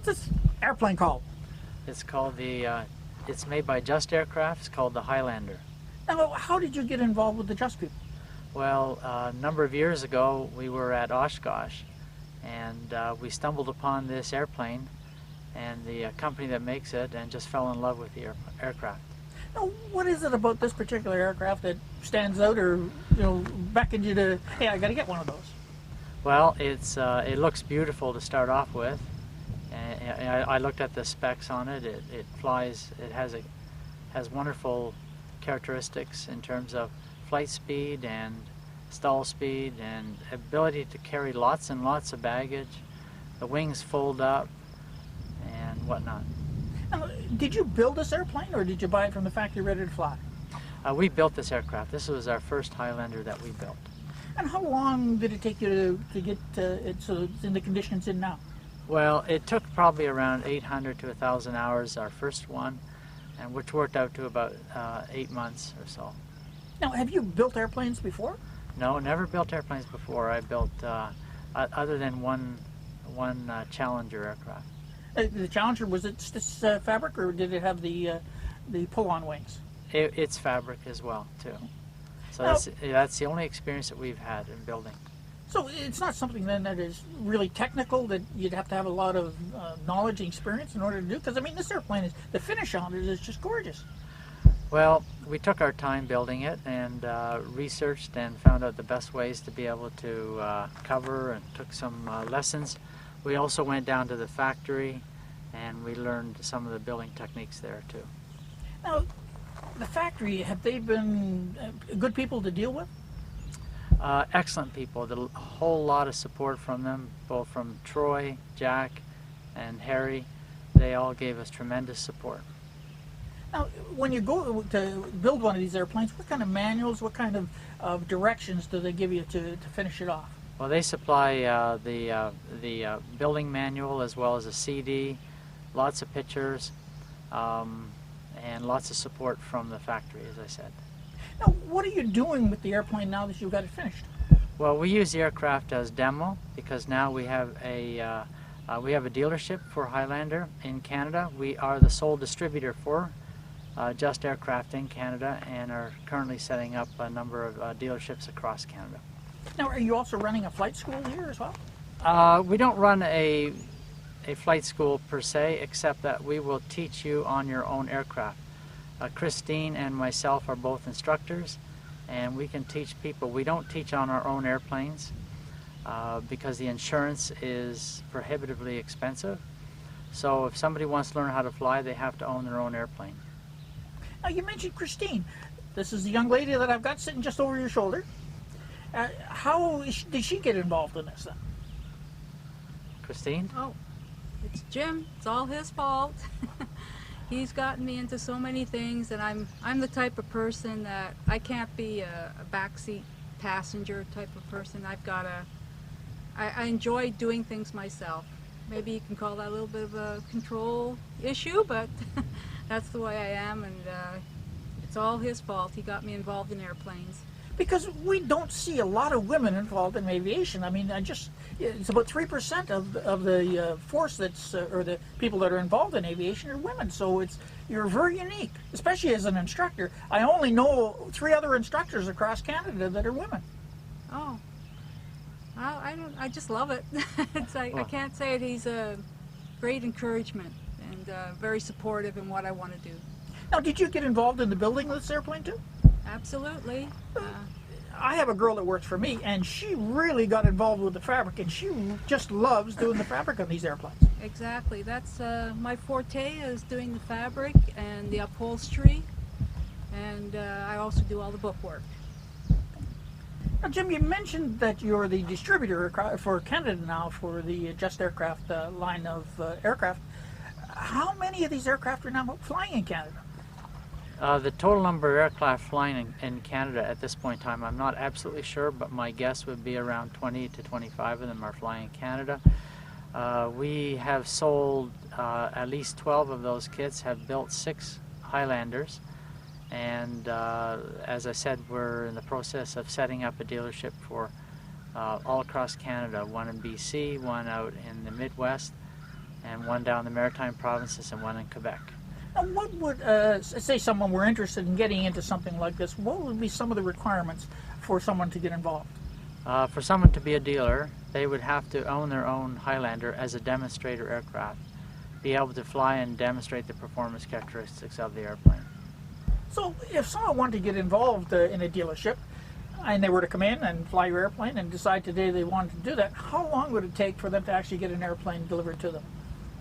What's this airplane called? It's called it's made by Just Aircraft. It's called the Highlander. Now, how did you get involved with the Just people? Well, a number of years ago, we were at Oshkosh, and we stumbled upon this airplane and the company that makes it, and just fell in love with the aircraft. Now, what is it about this particular aircraft that stands out, or beckons you to, hey, I got to get one of those? Well, it looks beautiful to start off with. And I looked at the specs on it. It flies. It has wonderful characteristics in terms of flight speed and stall speed and ability to carry lots and lots of baggage. The wings fold up and whatnot. Now, did you build this airplane, or did you buy it from the factory ready to fly? We built this aircraft. This was our first Highlander that we built. And how long did it take you to get it so it's in the condition it's in now? Well, it took probably around 800 to 1,000 hours, our first one, and which worked out to about 8 months or so. Now, have you built airplanes before? No, never built airplanes before. I built, other than one Challenger aircraft. The Challenger, was it this fabric, or did it have the pull-on wings? It's fabric as well, too. So that's the only experience that we've had in building. So it's not something then that is really technical, that you'd have to have a lot of knowledge and experience in order to do? Because I mean, this airplane the finish on it is just gorgeous. Well, we took our time building it and researched and found out the best ways to be able to cover, and took some lessons. We also went down to the factory and we learned some of the building techniques there too. Now, the factory, have they been good people to deal with? Excellent people. A whole lot of support from them, both from Troy, Jack, and Harry. They all gave us tremendous support. Now, when you go to build one of these airplanes, what kind of manuals, what kind of directions do they give you to finish it off? Well, they supply the building manual as well as a CD, lots of pictures, and lots of support from the factory, as I said. Now, what are you doing with the airplane now that you've got it finished? Well, we use the aircraft as demo because now we have a dealership for Highlander in Canada. We are the sole distributor for Just Aircraft in Canada, and are currently setting up a number of dealerships across Canada. Now, are you also running a flight school here as well? We don't run a flight school per se, except that we will teach you on your own aircraft. Christine and myself are both instructors, and we can teach people. We don't teach on our own airplanes because the insurance is prohibitively expensive. So if somebody wants to learn how to fly, they have to own their own airplane. Now, you mentioned Christine. This is the young lady that I've got sitting just over your shoulder. How did she get involved in this then? Christine? Oh, it's Jim. It's all his fault. He's gotten me into so many things, and I'm the type of person that I can't be a backseat passenger type of person. I enjoy doing things myself. Maybe you can call that a little bit of a control issue, but that's the way I am, and it's all his fault. He got me involved in airplanes. Because we don't see a lot of women involved in aviation. I mean, it's about 3% of the force or the people that are involved in aviation are women. So you're very unique, especially as an instructor. I only know 3 other instructors across Canada that are women. Oh, I just love it. I can't say it. He's a great encouragement and very supportive in what I want to do. Now, did you get involved in the building of this airplane too? Absolutely. I have a girl that works for me, and she really got involved with the fabric, and she just loves doing the fabric on these airplanes. Exactly. That's my forte, is doing the fabric and the upholstery, and I also do all the bookwork. Now, Jim, you mentioned that you're the distributor for Canada now for the Just Aircraft line of aircraft. How many of these aircraft are now flying in Canada? The total number of aircraft flying in Canada at this point in time, I'm not absolutely sure, but my guess would be around 20 to 25 of them are flying in Canada. We have sold at least 12 of those kits, have built 6 Highlanders, and as I said, we're in the process of setting up a dealership for all across Canada, one in BC, one out in the Midwest, and one down in the Maritime provinces and one in Quebec. Now, what would, say someone were interested in getting into something like this, what would be some of the requirements for someone to get involved? For someone to be a dealer, they would have to own their own Highlander as a demonstrator aircraft, be able to fly and demonstrate the performance characteristics of the airplane. So if someone wanted to get involved in a dealership, and they were to come in and fly your airplane and decide today they wanted to do that, how long would it take for them to actually get an airplane delivered to them?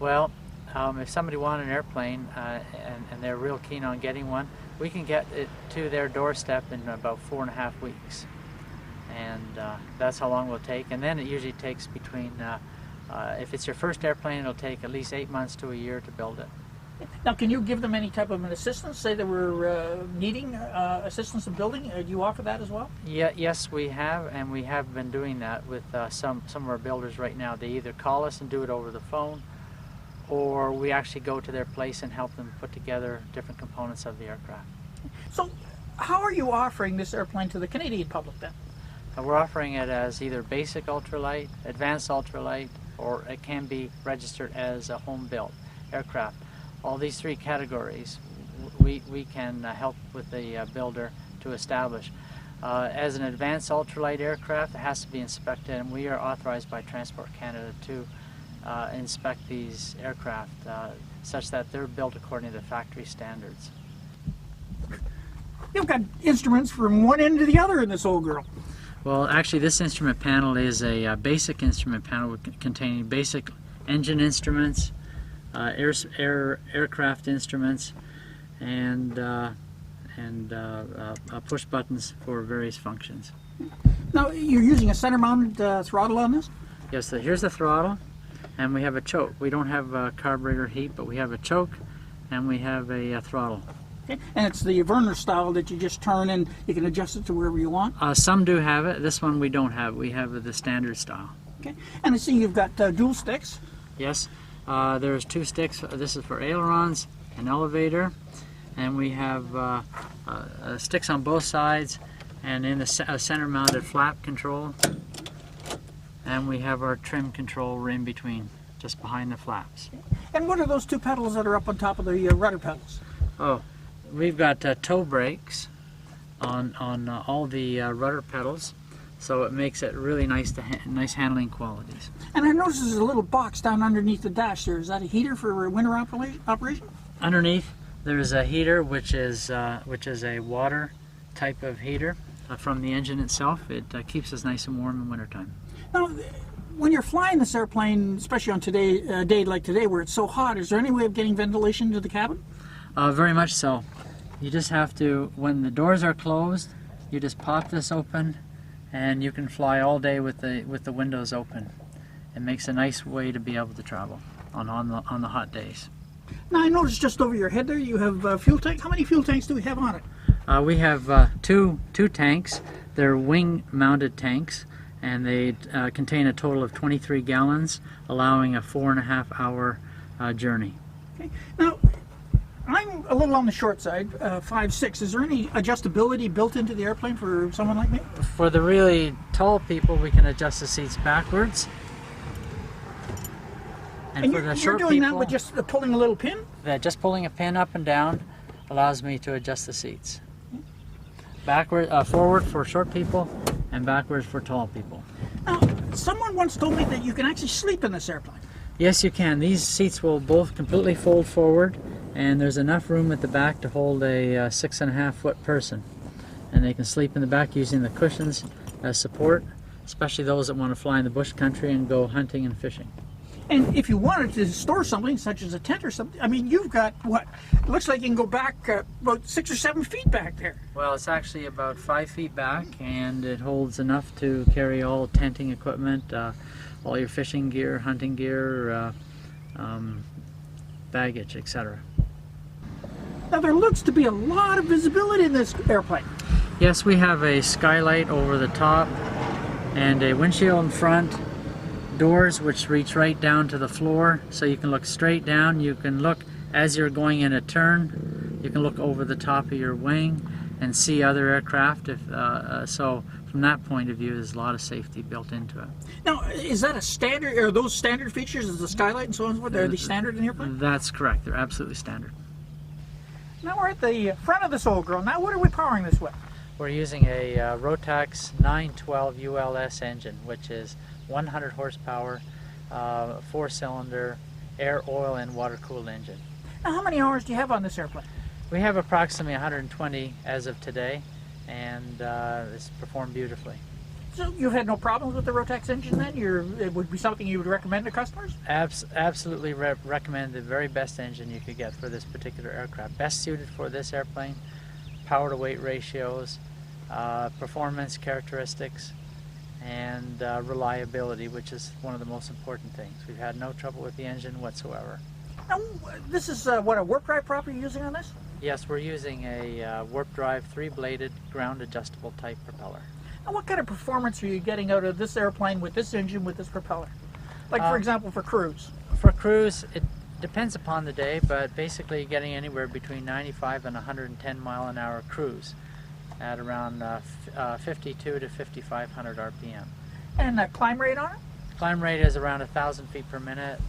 Well, if somebody wanted an airplane and they're real keen on getting one, we can get it to their doorstep in about 4.5 weeks. And that's how long it will take. And then it usually takes between, if it's your first airplane, it'll take at least 8 months to a year to build it. Now, can you give them any type of an assistance? Say they were needing assistance in building. Do you offer that as well? Yeah, yes, we have, and we have been doing that with some of our builders right now. They either call us and do it over the phone, or we actually go to their place and help them put together different components of the aircraft. So, how are you offering this airplane to the Canadian public then? We're offering it as either basic ultralight, advanced ultralight, or it can be registered as a home-built aircraft. All these three categories we can help with the builder to establish. As an advanced ultralight aircraft, it has to be inspected, and we are authorized by Transport Canada to inspect these aircraft such that they're built according to the factory standards. You've got instruments from one end to the other in this old girl. Well, actually, this instrument panel is a basic instrument panel containing basic engine instruments, aircraft instruments, and push buttons for various functions. Now, you're using a center-mounted throttle on this? Yes, so here's the throttle, and we have a choke. We don't have carburetor heat, but we have a choke, and we have a throttle. Okay. And it's the Werner style that you just turn and you can adjust it to wherever you want? Some do have it. This one we don't have. We have the standard style. Okay. And I see you've got dual sticks. Yes. There's 2 sticks. This is for ailerons, an elevator, and we have sticks on both sides, and in the center-mounted flap control, and we have our trim control in between, just behind the flaps. And what are those 2 pedals that are up on top of the rudder pedals? Oh, we've got toe brakes on all the rudder pedals, so it makes it really nice nice handling qualities. And I noticed there's a little box down underneath the dash there. Is that a heater for winter operation? Underneath there's a heater which is a water type of heater from the engine itself. It keeps us nice and warm in wintertime. Now, when you're flying this airplane, especially on a day like today where it's so hot, is there any way of getting ventilation to the cabin? Very much so. You just have to, when the doors are closed, you just pop this open, and you can fly all day with the windows open. It makes a nice way to be able to travel on the hot days. Now I noticed just over your head there you have fuel tank. How many fuel tanks do we have on it? We have two tanks. They're wing-mounted tanks, and they contain a total of 23 gallons, allowing a 4.5-hour journey. Okay. Now, I'm a little on the short side, 5'6". Is there any adjustability built into the airplane for someone like me? For the really tall people, we can adjust the seats backwards. And for the you're short doing people, that with just pulling a little pin? Just pulling a pin up and down allows me to adjust the seats. Backward, forward for short people, and backwards for tall people. Now, someone once told me that you can actually sleep in this airplane. Yes, you can. These seats will both completely fold forward, and there's enough room at the back to hold a 6.5-foot person. And they can sleep in the back using the cushions as support, especially those that want to fly in the bush country and go hunting and fishing. And if you wanted to store something, such as a tent or something, I mean, you've got, what? It looks like you can go back about 6 or 7 feet back there. Well, it's actually about 5 feet back, and it holds enough to carry all tenting equipment, all your fishing gear, hunting gear, baggage, etc. Now, there looks to be a lot of visibility in this airplane. Yes, we have a skylight over the top and a windshield in front, doors which reach right down to the floor, so you can look straight down. You can look as you're going in a turn. You can look over the top of your wing, and see other aircraft. So from that point of view, there's a lot of safety built into it. Now, is that a standard? Are those standard features? Is the skylight and so on and so forth? Are they standard in the airplane? That's correct. They're absolutely standard. Now we're at the front of this old girl. Now, what are we powering this with? We're using a Rotax 912 ULS engine, which is 100 horsepower, 4-cylinder, air, oil, and water-cooled engine. Now, how many hours do you have on this airplane? We have approximately 120 as of today, and it's performed beautifully. So you've had no problems with the Rotax engine then? It would be something you would recommend to customers? Absolutely recommend the very best engine you could get for this particular aircraft. Best suited for this airplane, power to weight ratios, performance characteristics, and reliability, which is one of the most important things. We've had no trouble with the engine whatsoever. Now, this is what, a warp drive prop you're using on this? Yes, we're using a warp drive 3-bladed ground adjustable type propeller. Now, what kind of performance are you getting out of this airplane with this engine, with this propeller? Like, for example, for cruise? For cruise, it depends upon the day, but basically getting anywhere between 95 and 110 mile an hour cruise at around 52 to 5,500 RPM. And climb rate on it? Climb rate is around 1,000 feet per minute.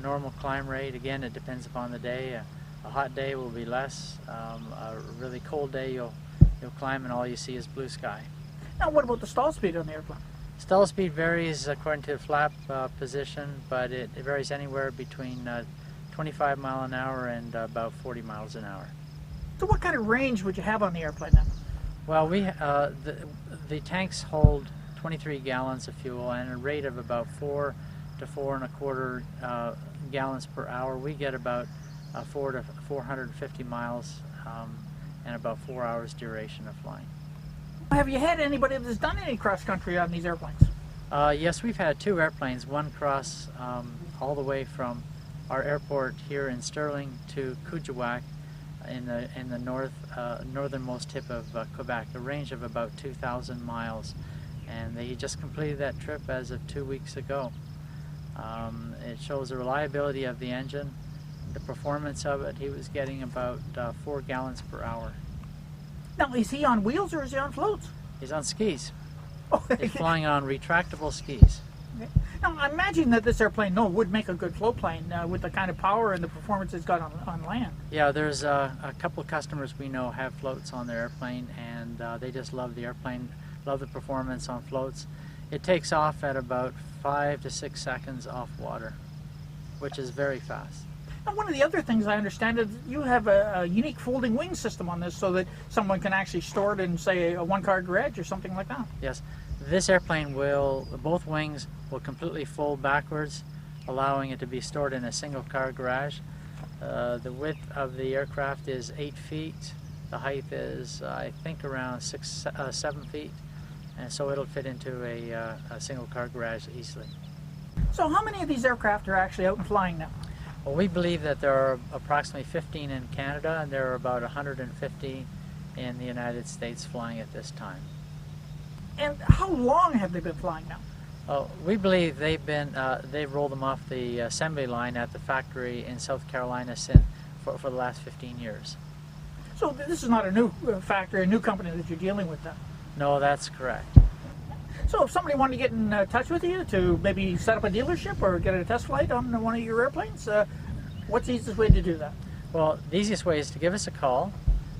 Normal climb rate, again, it depends upon the day. A hot day will be less. A really cold day, you'll climb and all you see is blue sky. Now, what about the stall speed on the airplane? Stall speed varies according to the flap position, but it varies anywhere between 25 mile an hour and about 40 miles an hour. So what kind of range would you have on the airplane then? Well, the tanks hold 23 gallons of fuel and a rate of about 4 to 4.25 gallons per hour. We get about 4 to 450 miles and about 4 hours duration of flying. Have you had anybody that's done any cross-country on these airplanes? Yes, we've had 2 airplanes, one cross all the way from our airport here in Stirling to Kuujjuaq in the northernmost tip of Quebec, a range of about 2,000 miles. And they just completed that trip as of 2 weeks ago. It shows the reliability of the engine, the performance of it. He was getting about 4 gallons per hour. Now, is he on wheels or is he on floats? He's on skis. Oh, He's flying on retractable skis. Now, I imagine that this airplane, would make a good float plane with the kind of power and the performance it's got on land. Yeah, there's a couple of customers we know have floats on their airplane, and they just love the airplane, love the performance on floats. It takes off at about 5 to 6 seconds off water, which is very fast. And one of the other things I understand is you have a unique folding wing system on this so that someone can actually store it in, say, a one-car garage or something like that. Yes, this airplane both wings will completely fold backwards, allowing it to be stored in a single-car garage. The width of the aircraft is 8 feet. The height is, I think, around 7 feet. And so it'll fit into a single-car garage easily. So how many of these aircraft are actually out and flying now? Well, we believe that there are approximately 15 in Canada, and there are about 150 in the United States flying at this time. And how long have they been flying now? We believe they've rolled them off the assembly line at the factory in South Carolina for the last 15 years. So this is not a new factory, a new company that you're dealing with then? No, that's correct. So if somebody wanted to get in touch with you to maybe set up a dealership or get a test flight on one of your airplanes, what's the easiest way to do that? Well, the easiest way is to give us a call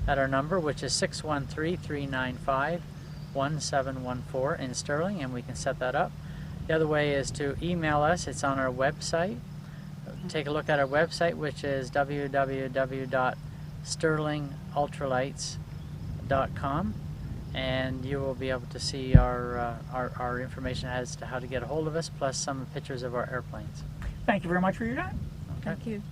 at our number, which is 613-395-1714 in Stirling, and we can set that up. The other way is to email us. It's on our website. Take a look at our website, which is www.stirlingultralights.com. And you will be able to see our information as to how to get a hold of us, plus some pictures of our airplanes. Thank you very much for your time. Okay. Thank you.